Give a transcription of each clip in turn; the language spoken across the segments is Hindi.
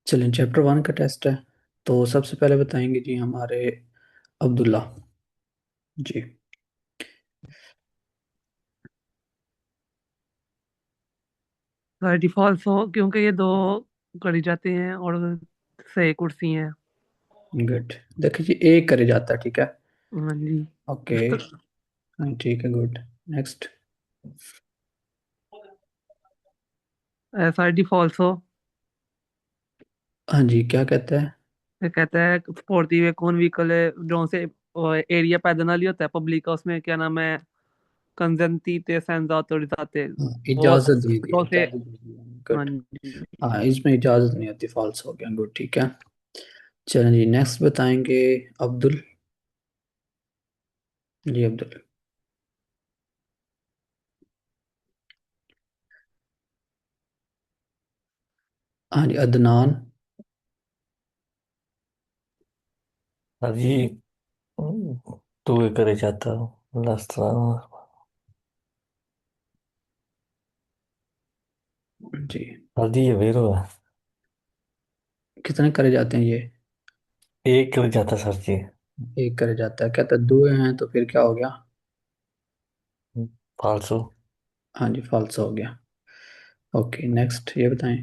चलें, चैप्टर वन का टेस्ट है। तो सबसे पहले बताएंगे जी हमारे अब्दुल्ला जी। डिफॉल्ट हो क्योंकि ये दो करी जाते हैं और सही कुर्सी हैं। गुड। देखिए जी, एक करे जाता है, ठीक है। हाँ जी। ओके। हाँ, ठीक है, गुड। नेक्स्ट। ऐसा डिफॉल्ट हो। हाँ जी, क्या कहते हैं? ये कहता है स्पोर्टी वे कौन व्हीकल है जो से एरिया पैदल नहीं होता है पब्लिक का, उसमें क्या नाम है, कंजंती ते सेंस ऑथोरिजाते हाँ, वो इजाजत दे दी, जो से। इजाजत दे दी। हाँ गुड। जी। हाँ, इसमें इजाजत नहीं होती, फॉल्स हो गया। गुड, ठीक है। चलें जी, नेक्स्ट बताएंगे अब्दुल। जी अब्दुल। हाँ जी, अदनान। हाँ जी। तू ये करे जाता लास्ट। जी। हाँ जी, ये वेरो है। कितने करे जाते हैं ये? एक करे जाता सर जी। एक करे जाता है, कहता है दो हैं तो फिर क्या हो गया? फालसू। हाँ जी, फॉल्स हो गया। ओके, नेक्स्ट ये बताएं।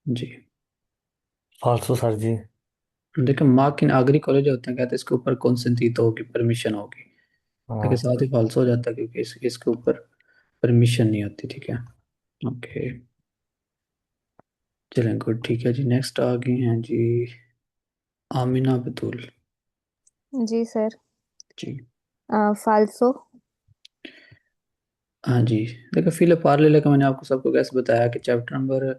जी। फालसू सर जी। देखिए, मार्क इन आगरी कॉलेज होते हैं, कहते हैं इसके ऊपर कौन तो होगी, परमिशन होगी। लेकिन हाँ। साथ ही फॉल्स हो जाता है क्योंकि इसके ऊपर परमिशन नहीं होती, ठीक है। ओके। चलें, गुड, ठीक है जी। नेक्स्ट आ गई हैं जी आमिना बतूल जी सर। जी। फाल्सो। हाँ जी। देखो, फिलिप पार्ले का मैंने आपको सबको कैसे बताया कि चैप्टर नंबर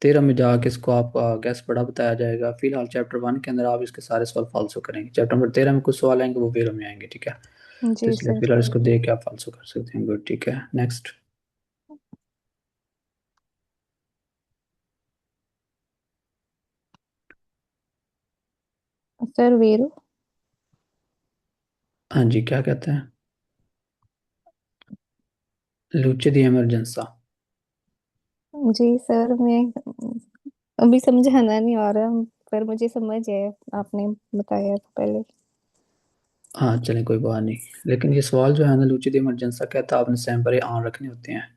13 में जाके इसको आपका गैस पढ़ा बताया जाएगा। फिलहाल चैप्टर वन के अंदर आप इसके सारे सवाल फालसो करेंगे। चैप्टर नंबर 13 में कुछ सवाल आएंगे, वो वेरो में आएंगे, ठीक है। तो जी इसलिए सर। फिलहाल इसको देख के आप फालसो कर सकते हैं। गुड, ठीक है। नेक्स्ट। सर वीरू। हाँ जी, क्या कहते हैं? लूचे दी एमरजेंसा। जी सर, मैं अभी समझाना नहीं आ रहा, पर मुझे समझ है, आपने बताया था पहले। हाँ, चलें, कोई बात नहीं। लेकिन ये सवाल जो है ना, लूची दी इमरजेंसा कहता है आपने सैम पर ऑन रखने होते हैं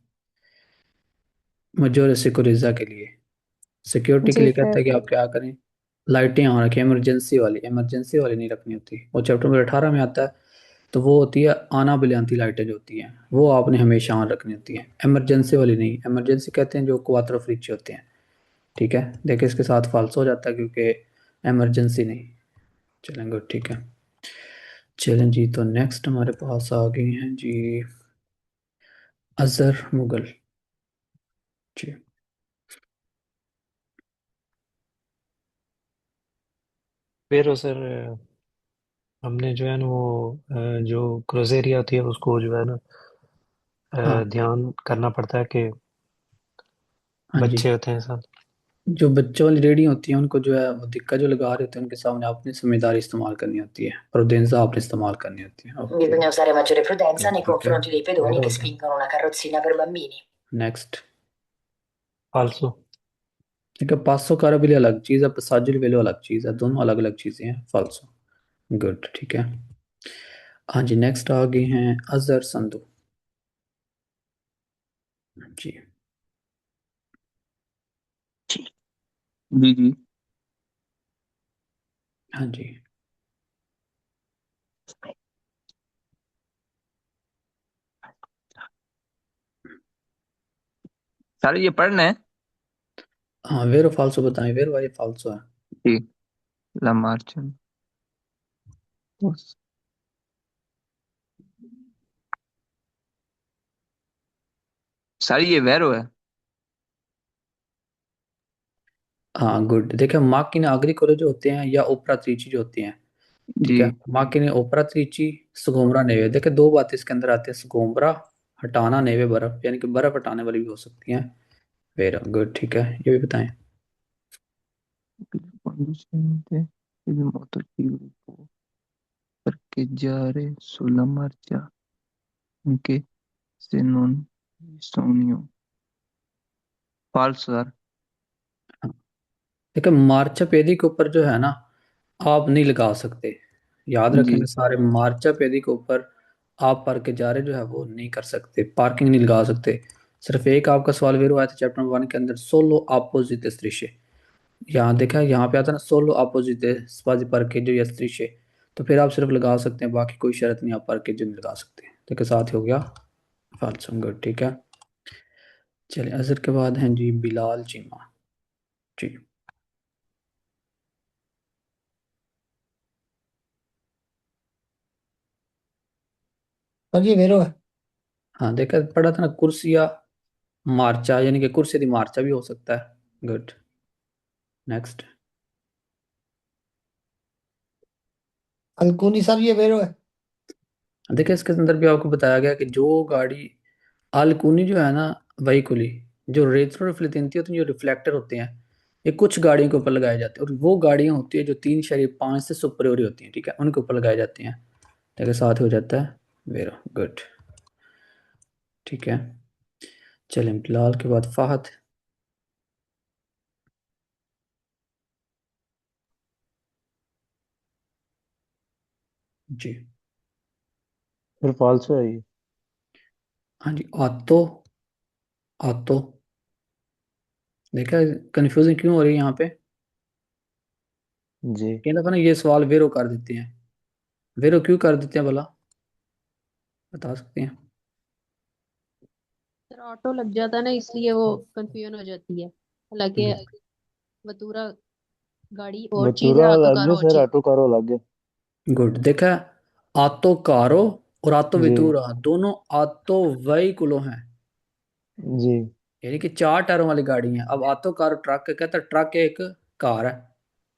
मजोर सिक्योरिज्जा के लिए। सिक्योरिटी के जी लिए कहता सर। है कि आप क्या करें, लाइटें ऑन रखें। इमरजेंसी वाली नहीं रखनी होती। वो चैप्टर नंबर 18 में आता है। तो वो होती है आना बिलियांती लाइटें जो होती हैं, वो आपने हमेशा ऑन रखनी होती हैं, इमरजेंसी वाली नहीं। इमरजेंसी कहते हैं जो क्वार्टर ऑफ रिच होते हैं, ठीक है। देखिए, इसके साथ फाल्स हो जाता है क्योंकि इमरजेंसी नहीं। चलें, गुड, ठीक है। चलें जी, तो नेक्स्ट हमारे पास आ गई हैं जी अजहर मुगल जी। फिर सर हमने जो है ना वो जो क्रूज एरिया होती है उसको जो है ना हाँ। ध्यान करना पड़ता है कि हाँ जी। बच्चे होते हैं सब। जो बच्चों वाली रेडी होती हैं उनको जो है वो दिक्कत जो लगा रहे होते हैं, उनके सामने अपनी समझदारी इस्तेमाल करनी होती है और उदेंजा आपने इस्तेमाल करनी होती है। Okay. Bisogna usare maggiore prudenza nei ठीक है, confronti dei pedoni clear che हो गया। spingono una carrozzina per bambini. Next. फालतू। ठीक है, 500 का भी अलग चीज़ है, पसाजुल वेलो अलग चीज़ है, दोनों अलग अलग चीज़ें हैं। फाल्सो। गुड, ठीक है। हाँ जी, नेक्स्ट आ गई हैं अजहर संधू जी। जी जी। हाँ जी। सर ये पढ़ना है। हाँ, वेरो फाल्सो बताएं। वेरो वाले फाल्सो है। जी। लामार्चन। सर ये वैरो है। हाँ, गुड। देखिए, मार्किन आगरी कोरे जो होते हैं या ओपरा त्रिची जो होती हैं, जी। ठीक है। मार्किन ओपरा त्रिची, सुगोमरा नेवे। देखिए, दो बातें इसके अंदर आती है, सुगोमरा हटाना, नेवे बर्फ, यानी कि बर्फ हटाने वाली भी हो सकती हैं। वेरी गुड, ठीक है। ये भी बताएं। Conducente il motoscarico parcheggiare sulla marcia okay, सिनोन, सोनियो, फाल्स सर। देखिए मार्चपेदी के ऊपर जो है ना, आप नहीं लगा सकते। याद जी। रखेंगे सारे, मार्चपेदी के ऊपर आप पर के जा रहे जो है वो नहीं कर सकते, पार्किंग नहीं लगा सकते। सिर्फ एक आपका सवाल वेरो आया था चैप्टर 1 के अंदर, सोलो अपोजिट दृश्य। यहाँ देखा, यहाँ पे आता है ना सोलो अपोजिट स्वाति पर के जो यह दृश्य, तो फिर आप सिर्फ लगा सकते हैं, बाकी कोई शर्त नहीं आप पर के जो नहीं लगा सकते। ठीक है, साथ ही हो गया फाल्स गुड। ठीक है, चलिए अजहर के बाद हैं जी बिलाल चीमा जी। सर ये वेरो है। हाँ देखा, पढ़ा था ना कुर्सिया मार्चा, यानी कि कुर्सी दी मार्चा भी हो सकता है। Good, next. अल्कुनी सर ये वेरो है। देखिए इसके अंदर भी आपको बताया गया कि जो गाड़ी आलकूनी जो है ना, वहीकुली, जो रेट्रो रिफ्लेक्टेंटी होती हैं, जो रिफ्लेक्टर होते हैं, ये कुछ गाड़ियों के ऊपर लगाए जाते हैं, और वो गाड़ियां होती है जो 3.5 से सुपरियोरी होती हैं। ठीक है, उनके ऊपर लगाए जाते हैं। ठीक है, साथ हो जाता है वेरो गुड। ठीक है, चलें बिलाल के बाद फाहद जी। फिर फॉल्स है ये। हाँ जी, आतो, आतो। देखा कंफ्यूजन क्यों हो रही है यहाँ पे? जी। कई दफा ना ये सवाल वेरो कर देते हैं। वेरो क्यों कर देते हैं भला, बता सकते हैं? सर ऑटो लग जाता है ना, इसलिए वो कंफ्यूजन हो जाती है। हालांकि वतूरा गाड़ी और चीज है, बतूरा ऑटो अलग कार है और सर, चीज। ऑटो कारो अलग है। गुड, देखा, आतो कारो और आतो जी। वितुरा दोनों आतो वहीकुलो हैं, जी। यानी कि 4 टायरों वाली गाड़ी है। अब आतो कार ट्रक कहता है, ट्रक एक कार है।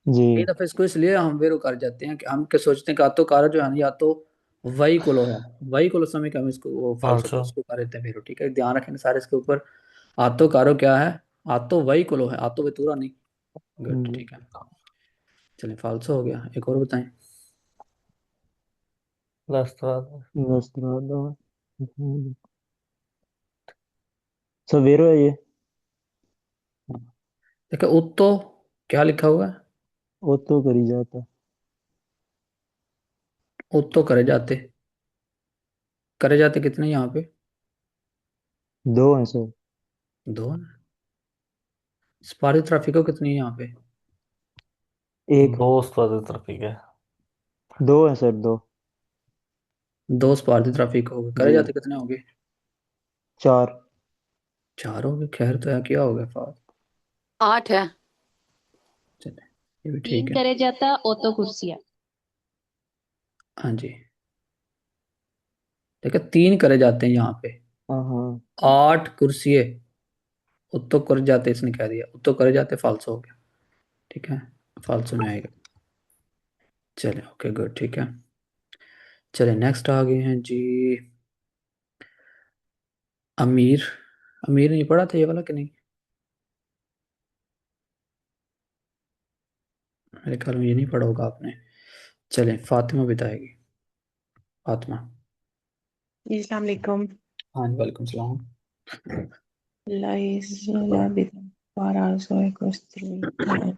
जी। कई दफे इसको इसलिए हम वेरो कर जाते हैं कि हम क्या सोचते हैं कि आतो कार जो है ना, या तो वहीकुलो है, वहीकुलो समय का हम इसको वो फालसो फाल्सो। उसको कर देते हैं वेरो। ठीक है, ध्यान रखेंगे सारे इसके ऊपर। आतो कारो क्या है, आतो वहीकुलो है, आतो वितुरा नहीं। गुड, जी। ठीक है, चलिए फालसो हो गया। एक और बताएं। लास्ट्राडो। लास्ट्राडो। सवेरो है ये। देखो उत्तो क्या लिखा हुआ है, वो तो करी जाता। उत्तो करे जाते कितने यहाँ पे? दो है सर। दो है। सपारी ट्रैफिको कितनी है यहाँ पे? एक। दो स्वादिष्ट ट्रैफिक है। दो है सर, दो। दो सपारी ट्रैफिक हो गए, करे जी। जाते कितने हो गए? चार। 4 हो गए। खैर तो है, क्या हो गया फात? 8 है। चले, ये भी तीन ठीक है। करे जाता ऑटो कुर्सियाँ। हाँ जी, देखो 3 करे जाते हैं यहाँ पे, हाँ हाँ। 8 कुर्सिये उत्तो करे जाते, इसने कह दिया उत्तो करे जाते, फालसो हो गया। ठीक है, फालसो में आएगा। चले ओके गुड, ठीक है। चले नेक्स्ट आ गए हैं जी अमीर। अमीर नहीं पढ़ा था ये वाला कि नहीं? मेरे ख्याल में ये नहीं पढ़ा होगा आपने। चलें फातिमा बताएगी, फातिमा। जी, अस्सलाम वालेकुम। हाँ जी, वालेकुम सलाम। La vida para soy construida.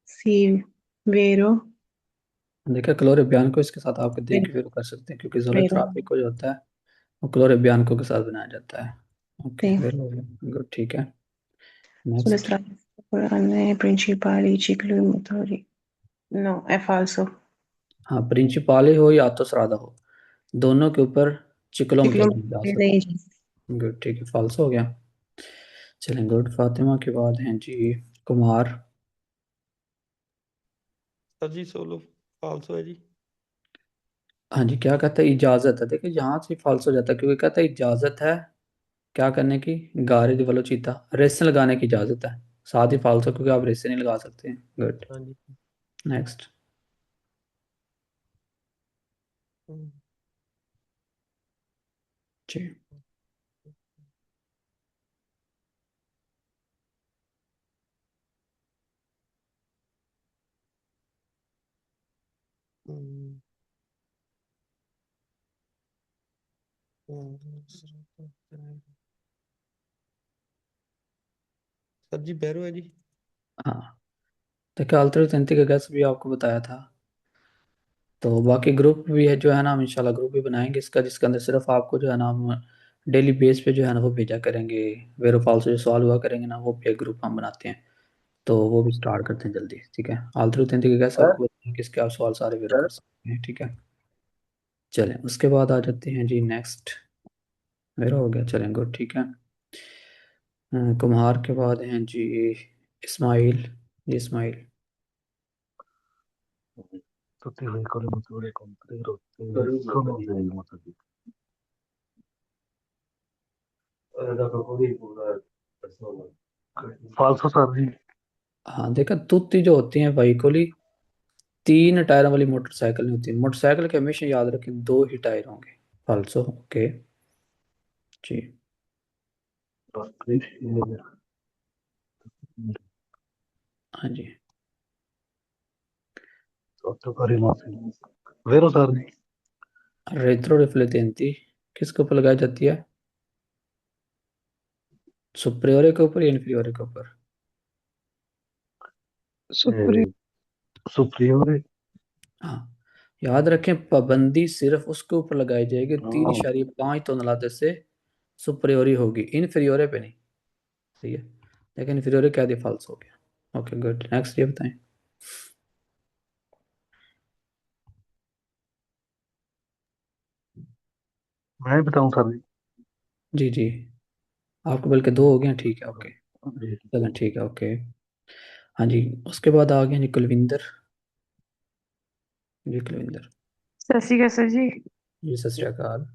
Sí, vero, देखिए क्लोरे बयान को इसके साथ आप देख के फिर कर सकते हैं, क्योंकि जोले vero, ट्रैफिक को जो होता है वो क्लोरे बयान को के साथ बनाया जाता है। Okay sì. वेरी गुड, ठीक है, Sulle next. strade principali cicli motori. No, è falso. हाँ, प्रिंसिपाले हो या तो सरादा हो, दोनों के ऊपर चिकलोमीटर Ciclo नहीं जा motori सकते। नहीं। गुड, ठीक है, फाल्स हो गया। चलें गुड, फातिमा के बाद हैं जी कुमार। सर जी सोलो फाल्सो है जी। हाँ जी, क्या कहता है, इजाजत है। देखिए यहाँ से फाल्स हो जाता है, क्योंकि कहता है इजाजत है क्या करने की, गाड़ी वलोचिता रेस लगाने की इजाजत है। साथ ही फाल्स हो, क्योंकि आप रेस नहीं लगा सकते हैं। गुड, हाँ जी। नेक्स्ट जी। सर जी बैरो है जी। हाँ, देखिए अल्टरनेटिव का गैस भी आपको बताया था। तो बाकी ग्रुप भी है जो है ना, हम इंशाल्लाह ग्रुप भी बनाएंगे इसका, जिसके अंदर सिर्फ आपको जो है ना हम डेली बेस पे जो है ना वो भेजा करेंगे। वेरोफॉल से जो सवाल हुआ करेंगे ना, वो पे ग्रुप हम बनाते हैं। तो वो भी स्टार्ट करते हैं जल्दी, ठीक है। अल्टरनेटिव का गैस आपको बताएंगे किसके आप सवाल सारे वेरो कर सकते हैं, ठीक है। चलें, उसके बाद आ जाते हैं जी नेक्स्ट। वेरो हो गया, चलें गुड, ठीक है। कुम्हार के बाद हैं जी इस्माइल। जी Ismail. Tutti i veicoli motori con tre rotte sono dei motorini. Falso sir जी। हाँ देखा, तुत्ती जो होती हैं व्हीकल, 3 टायरों वाली मोटरसाइकिल नहीं होती। मोटरसाइकिल के हमेशा याद रखें 2 ही टायर होंगे। फाल्सो, ओके जी। हाँ जी। Vero sir जी। रेट्रो रिफ्लेटेंटी किसके ऊपर लगाई जाती है? सुप्रियोरे के ऊपर या इन्फीरियोरे के ऊपर? सुप्री Superiore। हाँ, याद रखें पाबंदी सिर्फ उसके ऊपर लगाई जाएगी 3.5 टन से सुप्रियोरी होगी, इन्फीरियोरे पे नहीं। सही है, लेकिन इन्फीरियोरे क्या दिया, फाल्स हो गया। ओके गुड, नेक्स्ट ये बताएं। मैं बताऊं सर जी। जी जी, आपको बल्कि 2 हो गए, ठीक है ओके। जी। चलें ठीक है ओके। हाँ जी, उसके बाद आ गए जी कुलविंदर। जी कुलविंदर। सत श्री अकाल सर जी। जी सत श्री अकाल।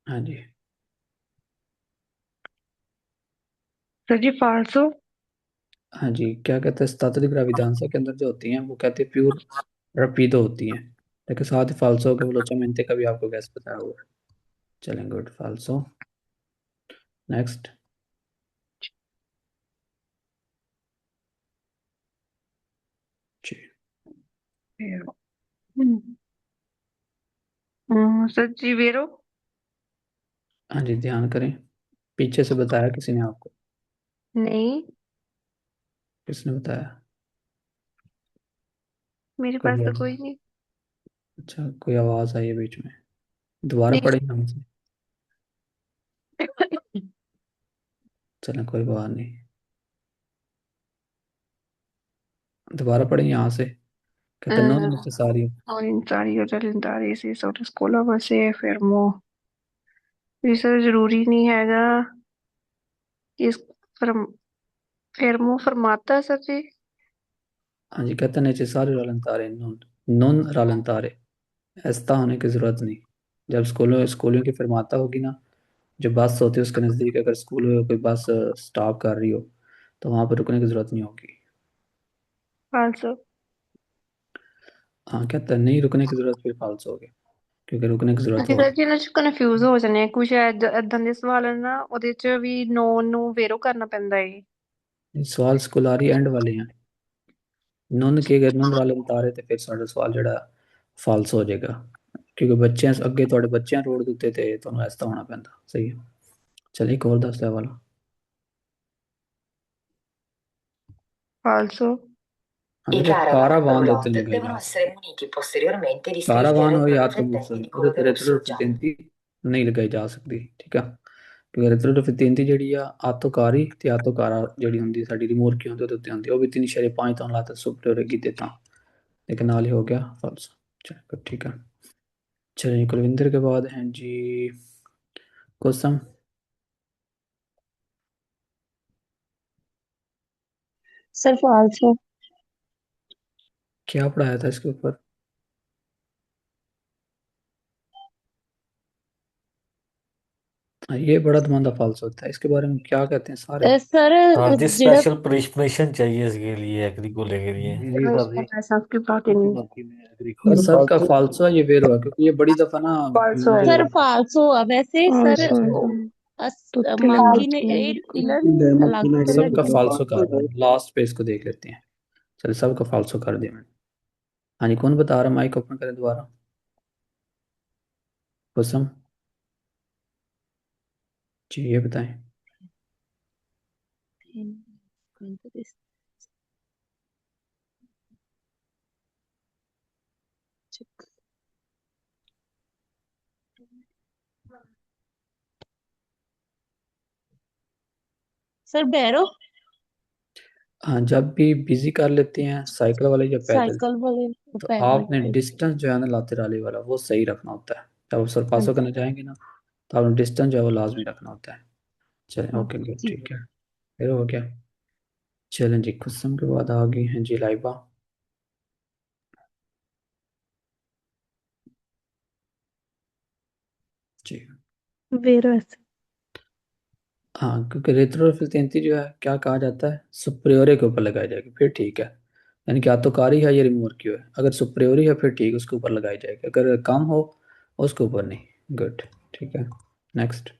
हाँ जी। सर जी फाल्सो। हाँ जी, क्या कहते हैं, स्तात्विक विधानसभा के अंदर जो होती हैं वो कहते हैं प्योर रपीदो होती हैं, लेकिन साथ ही फाल्सो के वेलोचिमेंटे का भी आपको गैस बताया हुआ है। चलें गुड, फाल्सो। नेक्स्ट। जी। वेरो। सर जी वेरो। हाँ जी, ध्यान करें, पीछे से बताया किसी ने आपको? नहीं, किसने बताया? मेरे कोई पास तो आवाज? कोई नहीं। अच्छा, कोई आवाज आई है बीच में, दोबारा नहीं। पढ़ेंगे हमसे। चलें कोई बात नहीं, दोबारा पढ़ें यहाँ से। कहते नॉन नेसेसारी। Volontario dall'andare si sotto scuola ma se fermo ਵੀ ਸਰ ਜ਼ਰੂਰੀ ਨਹੀਂ ਹੈਗਾ ਇਸ ਫਰਮ ਫਰਮੋ फरमाता सर जी। हाँ जी, कहते नेसेसारी रालंतारे, नॉन नॉन रालंतारे, ऐसा होने की जरूरत नहीं। जब स्कूलों स्कूलों की फरमाता होगी ना, जो बस होती है उसके नज़दीक अगर स्कूल में कोई बस स्टॉप कर रही हो, तो वहाँ पर रुकने की ज़रूरत नहीं होगी। फाल्सो। हाँ, कहता है नहीं रुकने की ज़रूरत, फिर फाल्स हो गया, क्योंकि रुकने की ज़रूरत ਅਸੀਂ हो। ਸਰ ਜੀ ਇਹਨਾਂ ਚ ਕਨਫਿਊਜ਼ ਹੋ ਜਾਂਦੇ ਆ ਕੁਝ ਏਦਾਂ ਦੇ ਸਵਾਲ ਨਾ ਉਹਦੇ ਚ ਵੀ ਨੋ ਨੂੰ ਵੇਰੋ ਕਰਨਾ ਪੈਂਦਾ ਹੈ। सवाल स्कूलारी एंड वाले हैं, नॉन के अगर नॉन रालंतारे तो फिर साढ़ा सवाल जड़ा फाल्स हो जाएगा, क्योंकि बच्चे अगे थोड़े बच्चे रोड उत्ते थे तो ऐसा होना पैंदा। सही है, चलिए एक और दस वाला। फाल्सो। हाँ I देखो, caravan कारावान दे उत्ते roulotte लगाई devono जा essere muniti posteriormente di strisce कारावान हो या तो retroriflettenti मुसल, di ਉਹਦੇ colore ਤੇ rosso o giallo। ਰਿਟਰੋਡਿਫਟੈਂਟੀ ਨਹੀਂ ਲਗਾਈ ਜਾ ਸਕਦੀ, ਠੀਕ ਆ। ਕਿਉਂਕਿ ਰਿਟਰੋਡਿਫਟੈਂਟੀ ਜਿਹੜੀ ਆ ਆਤੋਕਾਰੀ ਤੇ ਆਤੋਕਾਰਾ ਜਿਹੜੀ ਹੁੰਦੀ ਸਾਡੀ ਰਿਮੋਰਕੀ ਹੁੰਦੀ ਉਹਦੇ ਉੱਤੇ ਹੁੰਦੀ, ਉਹ ਵੀ 3.5 ਤੋਂ ਲਾਤਾ ਸੁਪਰ ਕੀਤੇ ਤਾਂ, लेकिन नाल ही हो गया फॉल्स। चलो ठीक है। चलिए कुलविंदर के बाद हैं जी कोसम। सर फाल्सो। क्या पढ़ाया था इसके ऊपर? हाँ, ये बड़ा धमांदा फॉल्स होता है, इसके बारे में क्या कहते हैं सारे? सर हाँ जी, ਜਿਹੜਾ स्पेशल परमिशन चाहिए इसके लिए, एग्री को लेके लिए। जी सर जी। सबकी बात आपकी नहीं। बात की मैं एग्री पर करूँ। सर का फाल्सो है, ये वेरो है, क्योंकि ये बड़ी दफा ना फाल्सो है। जो सर फाल्सो है वैसे सर मांकी ने इलर अलग तो सबका लगी। फाल्सो कर रहे हैं, लास्ट पे इसको देख लेते हैं। चलिए सबका फाल्सो कर दिया मैंने। हाँ जी, कौन बता रहा है, माइक ओपन करें दोबारा। कुसुम जी ये बताएं। सर बैरो हाँ, जब भी बिजी कर लेते हैं साइकिल वाले या पैदल, साइकिल वाले तो पैदल आपने डिस्टेंस जो है ना लातेराली वाला वो सही रखना होता है। जब आप सरपासो करना चाहेंगे ना, तो आपने डिस्टेंस जो है वो लाजमी रखना होता है। चलें, हाँ ओके गुड, जी ठीक है, फिर हो गया। चलें जी, कुसुम के बाद आ गई हैं जी लाइबा जी। वेरस हाँ, क्योंकि रेट्रोफिल्टेंसी जो है क्या कहा जाता है, सुप्रियोरी के ऊपर लगाई जाएगी फिर ठीक है। यानी कि या तो कारी है या रिमूवर की है, अगर सुप्रियोरी है फिर ठीक उसके ऊपर लगाई जाएगी, अगर कम हो उसके ऊपर नहीं। गुड, ठीक है, नेक्स्ट।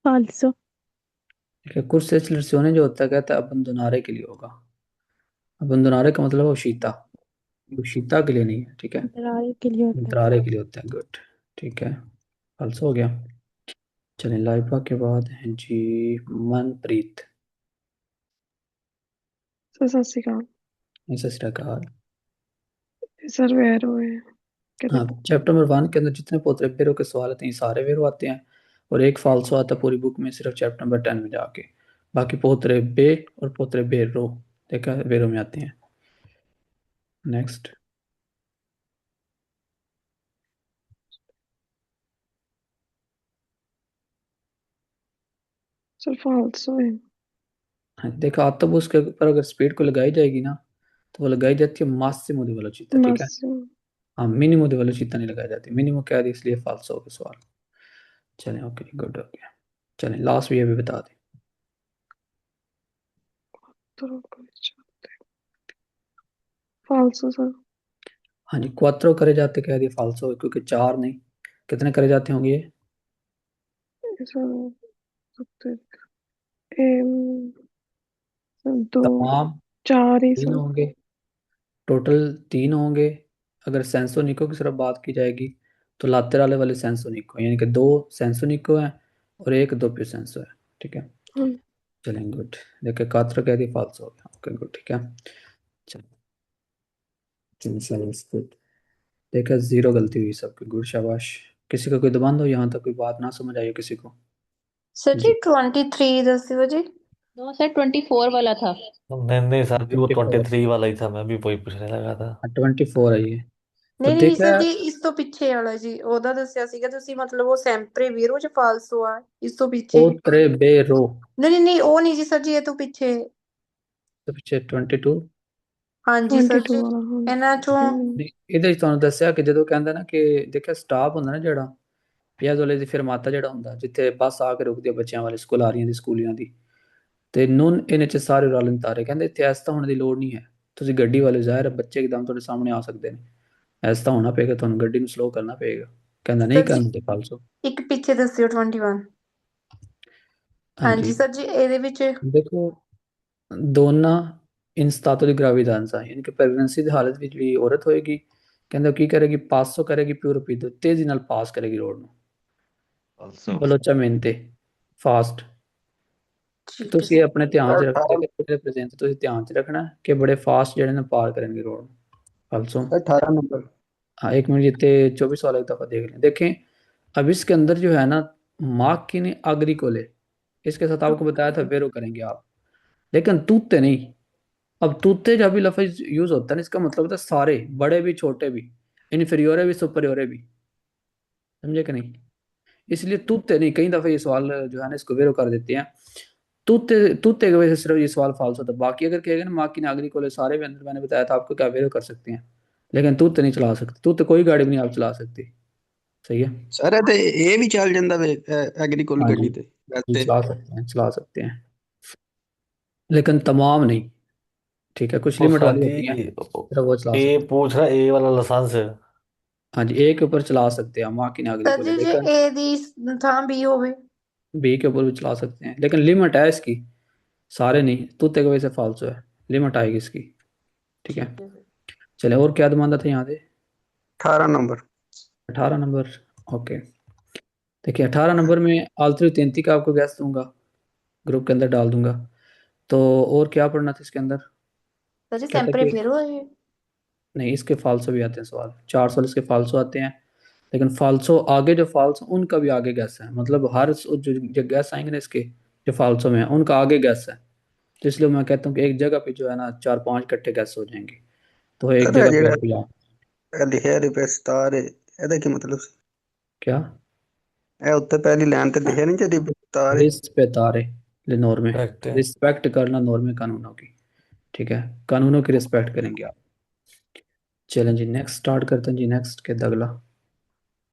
फाल्सो ठीक है, कुछ सेचुएशन जो होता है कहता है अबंदोनारे के लिए होगा। अबंदोनारे का मतलब है शीता, वो शीता के लिए नहीं है, ठीक है, दरारे के लिए होता है। दरारे के लिए होता है। गुड, ठीक है, फल्स हो गया। चलें, लाइबा के बाद है जी मनप्रीत। सर सत श्री अकाल ऐसा सिराकार। सर वैरो है कहते हाँ, चैप्टर नंबर 1 के अंदर जितने पोतरे फेरों के सवाल आते हैं ये सारे फेरो आते हैं, और एक फाल्सो आता है पूरी बुक में सिर्फ चैप्टर नंबर 10 में जाके। बाकी पोतरे बे और पोतरे बे रो देखा वेरो में आते हैं। नेक्स्ट। सर फाल्सो है। हाँ, देखा आता तो उसके ऊपर अगर स्पीड को लगाई जाएगी ना, तो वो लगाई जाती है मासिमो दे वेलोसिटी, ठीक है। मासियो हाँ, मिनिमो दे वेलोसिटी नहीं लगाई जाती, मिनिमो कह दी इसलिए फाल्सो हो गया सवाल। चलें, ओके गुड हो गया। चलें, लास्ट भी अभी बता दें। फाल्सो सर हाँ जी, क्वात्रो करे जाते कह दिए फाल्सो, क्योंकि चार नहीं, कितने करे जाते होंगे ये? सर एम सर दो तमाम चार ही तीन सर होंगे, टोटल तीन होंगे। अगर सेंसोनिको की सिर्फ बात की जाएगी तो लातेराले वाले सेंसोनिको, यानी कि दो सेंसोनिको हैं और एक दोप्यो सेंसो है, ठीक है। हाँ। चलें, गुड। देखिए कात्रा कह दी फाल्सो हो गया, ओके गुड, ठीक है। चलिए गुड, देखा जीरो गलती हुई सबकी, गुड शाबाश। किसी को कोई दबान दो, यहाँ तक कोई बात ना समझ आई हो किसी को? सर जी जी 23 दसियो जी नो सर 24 वाला था नहीं नहीं सर भी वो 24, 23 वाला ही था, मैं भी वही पूछने लगा था। 24 है ये। तो नहीं नहीं देखा, सर जी ਇਸ ਤੋਂ ਪਿੱਛੇ ਵਾਲਾ ਜੀ ਉਹਦਾ ਦੱਸਿਆ ਸੀਗਾ ਤੁਸੀਂ ਮਤਲਬ ਉਹ ਸੈਂਪਰੇ ਵੀਰੋ ਚ ਫਾਲਸੋ ਆ ਇਸ ਤੋਂ ਪਿੱਛੇ पोत्रे बेरो नहीं नहीं नहीं ਉਹ ਨਹੀਂ ਜੀ ਸਰ ਜੀ ਇਹ ਤੋਂ ਪਿੱਛੇ तो पीछे 22। ਹਾਂਜੀ ਸਰ ਜੀ ਇਹਨਾਂ ਚੋਂ ਨਹੀਂ, ਇਹਦੇ ਚ ਤੁਹਾਨੂੰ ਦੱਸਿਆ ਕਿ ਜਦੋਂ ਕਹਿੰਦਾ ਨਾ ਕਿ ਦੇਖਿਆ ਸਟਾਫ ਹੁੰਦਾ ਨਾ ਜਿਹੜਾ ਪਿਆਜ਼ ਵਾਲੇ ਦੀ ਫਿਰਮਾਤਾ ਜਿਹੜਾ ਹੁੰਦਾ ਜਿੱਥੇ ਬੱਸ ਆ ਕੇ ਰੁਕਦੀ ਹੈ ਬੱਚਿਆਂ ਵਾਲੇ ਸਕੂਲ ਆ ਰਹੀਆਂ ਦੀ ਸਕੂਲੀਆਂ ਦੀ, ਤੇ nun ਇਹਨੇ ਚ ਸਾਰੇ ਰਲ ਤਾਰੇ ਕਹਿੰਦੇ ਇੱਥੇ ਐਸਾ ਹੋਣ ਦੀ ਲੋੜ ਨਹੀਂ ਹੈ। ਤੁਸੀਂ ਗੱਡੀ ਵਾਲੇ ਜ਼ਾਹਿਰ ਹੈ ਬੱਚੇ ਇੱਕਦਮ ਤੁਹਾਡੇ ਸਾਹਮਣੇ ਆ ਸਕਦੇ ਨੇ, ਐਸਾ ਹੋਣਾ ਪਏਗਾ, ਤੁਹਾਨੂੰ ਗੱਡੀ ਨੂੰ ਸਲੋ ਕਰਨਾ ਪਏਗਾ। ਕਹਿੰਦਾ ਨਹੀਂ ਸਰ ਜੀ ਕਰਨ ਤੇ ਫਾਲਸੋ। ਇੱਕ ਪਿੱਛੇ ਦੱਸਿਓ 21 ਹਾਂਜੀ ਹਾਂਜੀ, ਸਰ ਜੀ ਇਹਦੇ ਵਿੱਚ ਦੇਖੋ ਦੋਨਾਂ ਇਨ ਸਟਾਤੋ ਦੀ ਗ੍ਰਾਵਿdanza ਯਾਨੀ ਕਿ ਪ੍ਰੈਗਨੈਂਸੀ ਦੀ ਹਾਲਤ ਵਿੱਚ ਜਿਹੜੀ ਔਰਤ ਹੋਏਗੀ, ਕਹਿੰਦਾ ਉਹ ਕੀ ਕਰੇਗੀ, ਪਾਸੋ ਕਰੇਗੀ ਪਿਓ ਰਪੀਦੋ, ਤੇਜ਼ੀ ਨਾਲ ਪਾਸ ਕਰੇਗੀ ਰੋਡ ਨੂੰ Also, velocemente ਫਾਸਟ। ਠੀਕ ਹੈ ਤੁਸੀਂ ਇਹ ਸਰ ਆਪਣੇ ਧਿਆਨ 'ਚ ਰੱਖੋ ਕਿ ਜਿਹੜੇ ਪ੍ਰੈਜ਼ੈਂਟ ਤੁਸੀਂ ਧਿਆਨ 'ਚ ਰੱਖਣਾ ਕਿ ਬੜੇ ਫਾਸਟ ਜਿਹੜੇ ਨੇ ਪਾਰ करनगे रोड आल्सो। 18 नंबर। हाँ, एक मिनट जितने 24 वाला एक दफा देख लें। देखें, अब इसके अंदर जो है ना मार्क की ने अग्रिकोले, इसके साथ आपको बताया था वेरो करेंगे आप, लेकिन तूते नहीं। अब तूते जब भी लफ्ज यूज होता है ना, इसका मतलब होता है सारे, बड़े भी छोटे भी, इन्फीरियोरे भी सुपरियोरे भी, समझे कि नहीं? इसलिए तूते नहीं, कई दफे ये सवाल जो है ना इसको वेरो कर देते हैं। तूते तूते की वजह से सिर्फ ये सवाल फॉल्स होता है, बाकी अगर कहेगा ना माँ की नागरी को सारे भी अंदर, मैंने बताया था आपको क्या वेरो कर सकते हैं, लेकिन तूते नहीं चला सकते, तूते कोई गाड़ी भी नहीं आप चला सकते। सही है। ਸਰ ਇਹ ਤੇ ਇਹ ਵੀ ਚੱਲ ਜਾਂਦਾ ਵੇ ਐਗਰੀਕੋਲ हाँ जी, ਗੱਡੀ ਤੇ ये ਵੈਸੇ। चला सकते हैं, चला सकते हैं, लेकिन तमाम नहीं, ठीक है, कुछ तो लिमिट सर वाली जी होती हैं सिर्फ वो चला ए सकते हैं। पूछ रहा ए वाला लाइसेंस है। हाँ जी, ए के ऊपर चला सकते हैं माँ की नागरी ਸਰ को, ਜੀ ਜੇ लेकिन ਏ ਦੀ ਥਾਂ ਬੀ ਹੋਵੇ बी के ऊपर भी चला सकते हैं, लेकिन लिमिट है इसकी, सारे नहीं, तूते की वजह से फालसो है, लिमिट आएगी इसकी। ठीक है, ठीक है सर। चले और क्या मांगा था यहाँ से? 18 नंबर। 18 नंबर। ओके, देखिए 18 नंबर में आल्टरी 33 का आपको गैस दूंगा, ग्रुप के अंदर डाल दूंगा। तो और क्या पढ़ना था इसके अंदर? सर जी कहता सेम्परे कि फिर ये नहीं, इसके फालसो भी आते हैं सवाल, 4 साल इसके फालसो आते हैं, लेकिन फालसो आगे जो फाल्सो उनका भी आगे गैस है, मतलब हर जो गैस आएंगे ना इसके, जो फालसो में है उनका आगे गैस है। तो इसलिए मैं कहता हूँ कि एक जगह पे जो है ना 4-5 इकट्ठे गैस हो जाएंगे, तो एक अरे जगह पे जेड़ा आपको लिखिया रिपेस्तार ਇਹਦਾ ਕੀ मतलब ਸੀ? क्या ਇਹ ਉੱਤੇ ਪਹਿली लाइन ਤੇ लिखिया नहीं जे रिपेस्तार रिस्पेतारे ले नॉर्मे, Correct है। रिस्पेक्ट करना नॉर्मे कानूनों की। ठीक है, कानूनों की रिस्पेक्ट करेंगे आप। चलें जी नेक्स्ट स्टार्ट करते हैं जी, नेक्स्ट के अगला